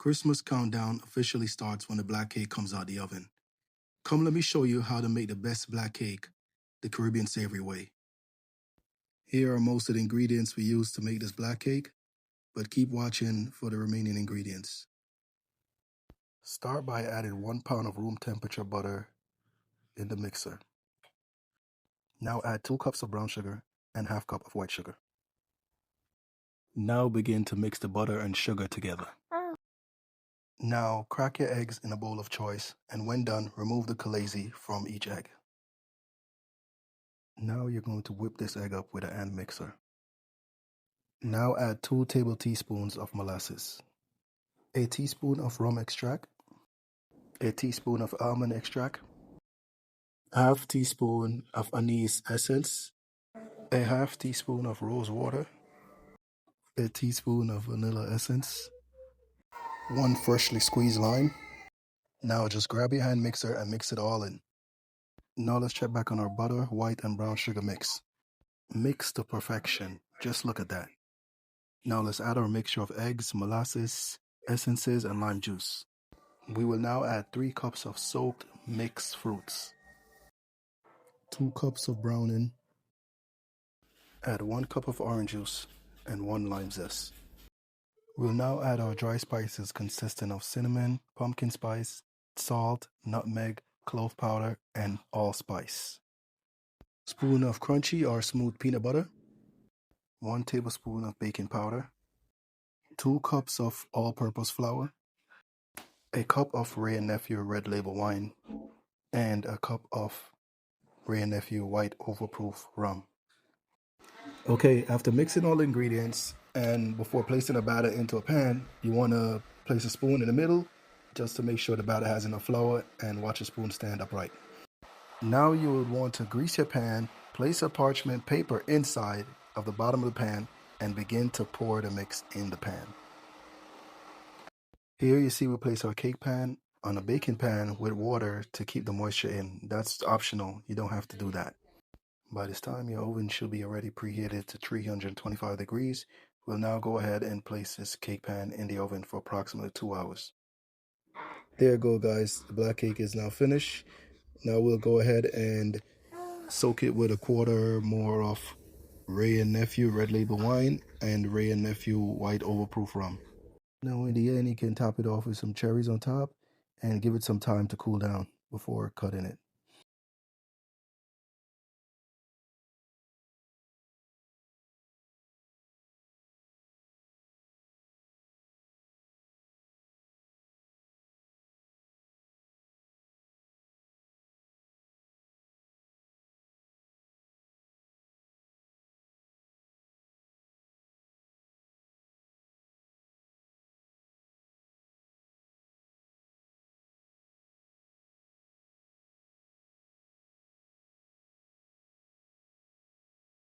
Christmas countdown officially starts when the black cake comes out the oven. Come let me show you how to make the best black cake the Caribbean savory way. Here are most of the ingredients we use to make this black cake, but keep watching for the remaining ingredients. Start by adding 1 pound of room temperature butter in the mixer. Now add 2 cups of brown sugar and ½ cup of white sugar. Now begin to mix the butter and sugar together. Now crack your eggs in a bowl of choice, and when done, remove the calazi from each egg. Now you're going to whip this egg up with a hand mixer. Now add 2 table teaspoons of molasses, a teaspoon of rum extract, a teaspoon of almond extract, ½ teaspoon of anise essence, a ½ teaspoon of rose water, a teaspoon of vanilla essence, 1 freshly squeezed lime. Now just grab your hand mixer and mix it all in. Now let's check back on our butter, white, and brown sugar mix. Mix to perfection. Just look at that. Now let's add our mixture of eggs, molasses, essences, and lime juice. We will now add 3 cups of soaked mixed fruits, 2 cups of browning, add 1 cup of orange juice, and 1 lime zest. We'll now add our dry spices consisting of cinnamon, pumpkin spice, salt, nutmeg, clove powder, and allspice. Spoon of crunchy or smooth peanut butter, 1 tablespoon of baking powder, 2 cups of all-purpose flour, a cup of Wray & Nephew Red Label wine, and a cup of Wray & Nephew White Overproof rum. Okay, after mixing all the ingredients and before placing the batter into a pan, you want to place a spoon in the middle just to make sure the batter has enough flour, and watch the spoon stand upright. Now you would want to grease your pan, place a parchment paper inside of the bottom of the pan, and begin to pour the mix in the pan. Here you see we place our cake pan on a baking pan with water to keep the moisture in. That's optional, you don't have to do that. By this time your oven should be already preheated to 325 degrees. We'll now go ahead and place this cake pan in the oven for approximately 2 hours. There you go guys, the black cake is now finished. Now we'll go ahead and soak it with a quarter more of Wray & Nephew Red Label wine and Wray & Nephew White Overproof rum. Now in the end you can top it off with some cherries on top and give it some time to cool down before cutting it.